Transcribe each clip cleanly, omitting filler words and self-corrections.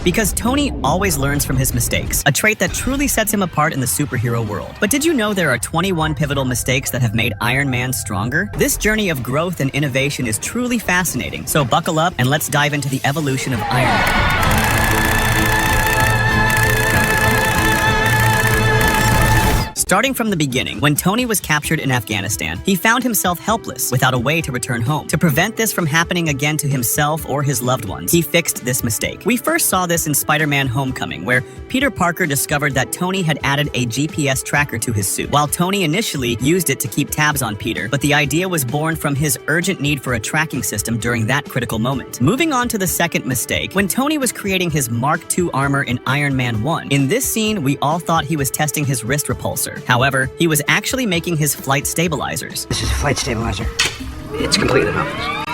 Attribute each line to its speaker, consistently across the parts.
Speaker 1: Because Tony always learns from his mistakes, a trait that truly sets him apart in the superhero world. But did you know there are 21 pivotal mistakes that have made Iron Man stronger? This journey of growth and innovation is truly fascinating, so buckle up and let's dive into the evolution of Iron Man. Starting from the beginning, when Tony was captured in Afghanistan, he found himself helpless, without a way to return home. To prevent this from happening again to himself or his loved ones, he fixed this mistake. We first saw this in Spider-Man: Homecoming, where Peter Parker discovered that Tony had added a GPS tracker to his suit. While Tony initially used it to keep tabs on Peter, but the idea was born from his urgent need for a tracking system during that critical moment. Moving on to the second mistake, when Tony was creating his Mark II armor in Iron Man 1, in this scene, we all thought he was testing his wrist repulsor. However, he was actually making his flight stabilizers.
Speaker 2: This is a flight stabilizer. It's completely malfunctioning.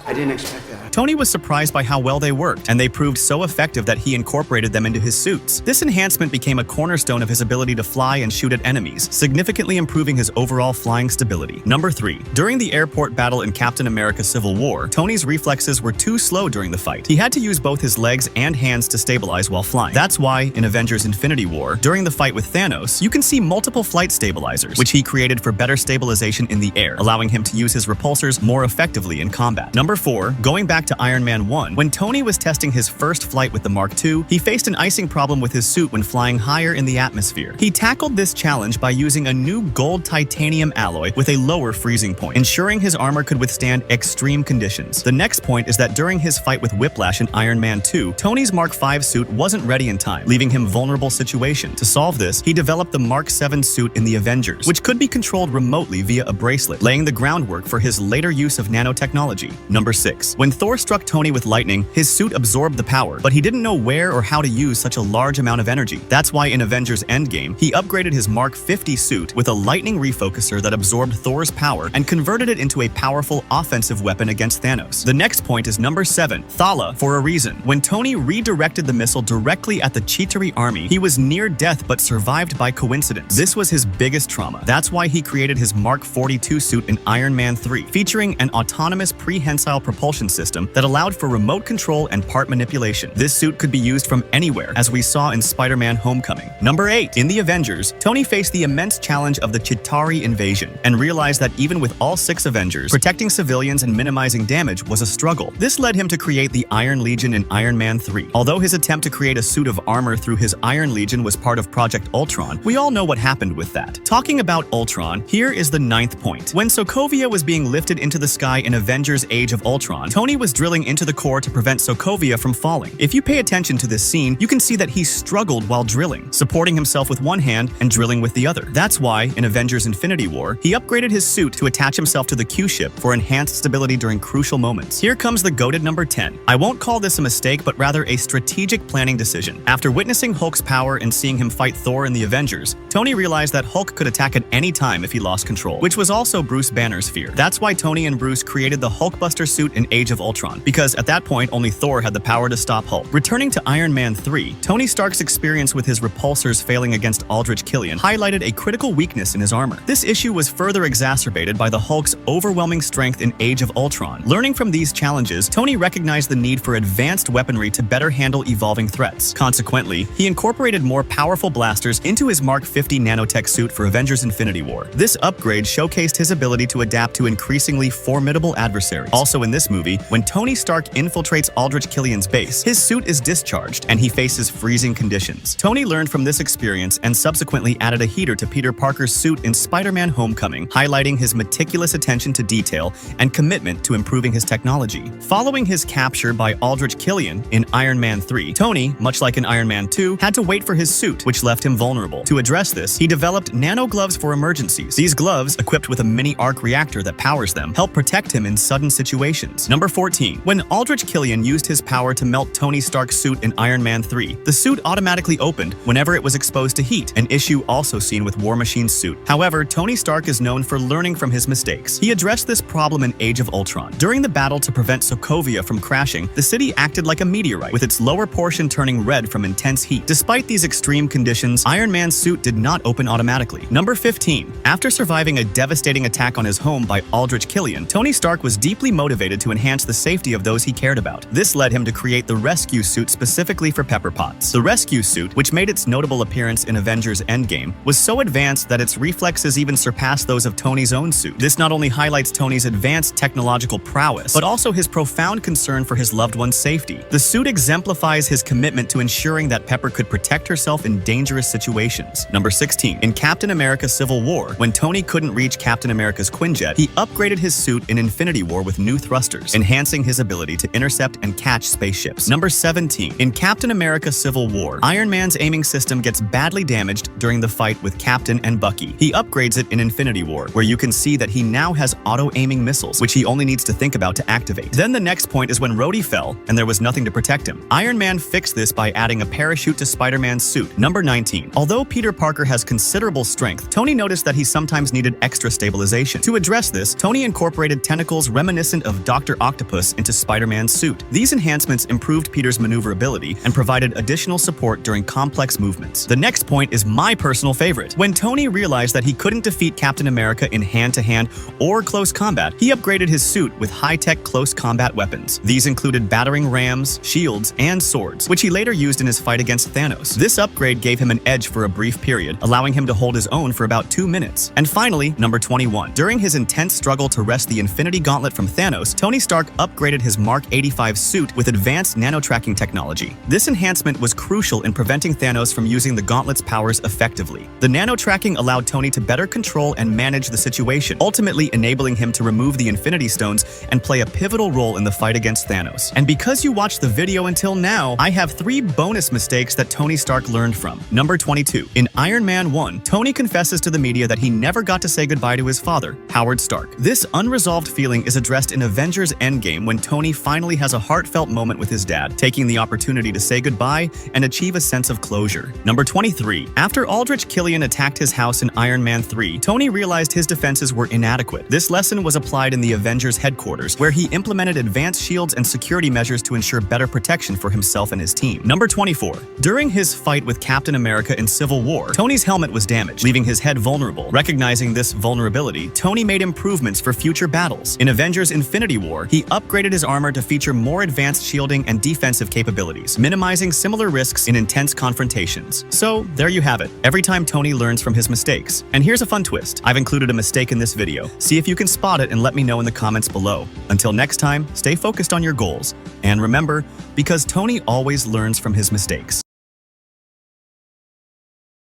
Speaker 2: I didn't expect that.
Speaker 3: Tony was surprised by how well they worked, and they proved so effective that he incorporated them into his suits. This enhancement became a cornerstone of his ability to fly and shoot at enemies, significantly improving his overall flying stability. Number 3. During the airport battle in Captain America: Civil War, Tony's reflexes were too slow during the fight. He had to use both his legs and hands to stabilize while flying. That's why, in Avengers: Infinity War, during the fight with Thanos, you can see multiple flight stabilizers, which he created for better stabilization in the air, allowing him to use his repulsors more effectively in combat. Number 4. Going back to Iron Man 1, when Tony was testing his first flight with the Mark II, he faced an icing problem with his suit when flying higher in the atmosphere. He tackled this challenge by using a new gold titanium alloy with a lower freezing point, ensuring his armor could withstand extreme conditions. The next point is that during his fight with Whiplash in Iron Man 2, Tony's Mark V suit wasn't ready in time, leaving him vulnerable situation. To solve this, he developed the Mark VII suit in the Avengers, which could be controlled remotely via a bracelet, laying the groundwork for his later use of nanotechnology. Number 6. When Thor struck Tony with lightning, his suit absorbed the power, but he didn't know where or how to use such a large amount of energy. That's why in Avengers: Endgame, he upgraded his Mark 50 suit with a lightning refocuser that absorbed Thor's power and converted it into a powerful offensive weapon against Thanos. The next point is number 7, Thala, for a reason. When Tony redirected the missile directly at the Chitauri army, he was near death but survived by coincidence. This was his biggest trauma. That's why he created his Mark 42 suit in Iron Man 3, featuring an autonomous prehensile propulsion system that allowed for remote control and part manipulation. This suit could be used from anywhere, as we saw in Spider-Man: Homecoming. Number 8. In the Avengers, Tony faced the immense challenge of the Chitauri invasion and realized that even with all 6 Avengers, protecting civilians and minimizing damage was a struggle. This led him to create the Iron Legion in Iron Man 3. Although his attempt to create a suit of armor through his Iron Legion was part of Project Ultron, we all know what happened with that. Talking about Ultron, here is the 9th point. When Sokovia was being lifted into the sky in Avengers: Age of Ultron, Tony was drilling into the core to prevent Sokovia from falling. If you pay attention to this scene, you can see that he struggled while drilling, supporting himself with one hand and drilling with the other. That's why, in Avengers: Infinity War, he upgraded his suit to attach himself to the Q-ship for enhanced stability during crucial moments. Here comes the goated number 10. I won't call this a mistake, but rather a strategic planning decision. After witnessing Hulk's power and seeing him fight Thor in the Avengers, Tony realized that Hulk could attack at any time if he lost control, which was also Bruce Banner's fear. That's why Tony and Bruce created the Hulkbuster suit in Age of Ultron, because at that point, only Thor had the power to stop Hulk. Returning to Iron Man 3, Tony Stark's experience with his repulsors failing against Aldrich Killian highlighted a critical weakness in his armor. This issue was further exacerbated by the Hulk's overwhelming strength in Age of Ultron. Learning from these challenges, Tony recognized the need for advanced weaponry to better handle evolving threats. Consequently, he incorporated more powerful blasters into his Mark 50 nanotech suit for Avengers: Infinity War. This upgrade showcased his ability to adapt to increasingly formidable adversaries. Also in this movie, when Tony Stark infiltrates Aldrich Killian's base, his suit is discharged and he faces freezing conditions. Tony learned from this experience and subsequently added a heater to Peter Parker's suit in Spider-Man: Homecoming, highlighting his meticulous attention to detail and commitment to improving his technology. Following his capture by Aldrich Killian in Iron Man 3, Tony, much like in Iron Man 2, had to wait for his suit, which left him vulnerable. To address this, he developed nano gloves for emergencies. These gloves, equipped with a mini arc reactor that powers them, help protect him in sudden situations. Number 14. When Aldrich Killian used his power to melt Tony Stark's suit in Iron Man 3, the suit automatically opened whenever it was exposed to heat, an issue also seen with War Machine's suit. However, Tony Stark is known for learning from his mistakes. He addressed this problem in Age of Ultron. During the battle to prevent Sokovia from crashing, the city acted like a meteorite, with its lower portion turning red from intense heat. Despite these extreme conditions, Iron Man's suit did not open automatically. Number 15. After surviving a devastating attack on his home by Aldrich Killian, Tony Stark was deeply motivated automated to enhance the safety of those he cared about. This led him to create the rescue suit specifically for Pepper Potts. The rescue suit, which made its notable appearance in Avengers Endgame, was so advanced that its reflexes even surpassed those of Tony's own suit. This not only highlights Tony's advanced technological prowess, but also his profound concern for his loved one's safety. The suit exemplifies his commitment to ensuring that Pepper could protect herself in dangerous situations. Number 16. In Captain America Civil War, when Tony couldn't reach Captain America's Quinjet, he upgraded his suit in Infinity War with new thrusters, enhancing his ability to intercept and catch spaceships. Number 17. In Captain America Civil War, Iron Man's aiming system gets badly damaged during the fight with Captain and Bucky. He upgrades it in Infinity War, where you can see that he now has auto-aiming missiles, which he only needs to think about to activate. Then the next point is when Rhodey fell, and there was nothing to protect him. Iron Man fixed this by adding a parachute to Spider-Man's suit. Number 19. Although Peter Parker has considerable strength, Tony noticed that he sometimes needed extra stabilization. To address this, Tony incorporated tentacles reminiscent of Dr. Octopus into Spider-Man's suit. These enhancements improved Peter's maneuverability and provided additional support during complex movements. The next point is my personal favorite. When Tony realized that he couldn't defeat Captain America in hand-to-hand or close combat, he upgraded his suit with high-tech close combat weapons. These included battering rams, shields, and swords, which he later used in his fight against Thanos. This upgrade gave him an edge for a brief period, allowing him to hold his own for about 2 minutes. And finally, number 21. During his intense struggle to wrest the Infinity Gauntlet from Thanos, Tony Stark upgraded his Mark 85 suit with advanced nano-tracking technology. This enhancement was crucial in preventing Thanos from using the Gauntlet's powers effectively. The nano-tracking allowed Tony to better control and manage the situation, ultimately enabling him to remove the Infinity Stones and play a pivotal role in the fight against Thanos. And because you watched the video until now, I have 3 bonus mistakes that Tony Stark learned from. Number 22. In Iron Man 1, Tony confesses to the media that he never got to say goodbye to his father, Howard Stark. This unresolved feeling is addressed in Avengers Endgame when Tony finally has a heartfelt moment with his dad, taking the opportunity to say goodbye and achieve a sense of closure. Number 23. After Aldrich Killian attacked his house in Iron Man 3, Tony realized his defenses were inadequate. This lesson was applied in the Avengers headquarters, where he implemented advanced shields and security measures to ensure better protection for himself and his team. Number 24. During his fight with Captain America in Civil War, Tony's helmet was damaged, leaving his head vulnerable. Recognizing this vulnerability, Tony made improvements for future battles. In Avengers Infinity War, he upgraded his armor to feature more advanced shielding and defensive capabilities, minimizing similar risks in intense confrontations. So, there you have it. Every time Tony learns from his mistakes. And here's a fun twist. I've included a mistake in this video. See if you can spot it and let me know in the comments below. Until next time, stay focused on your goals. And remember, because Tony always learns from his mistakes.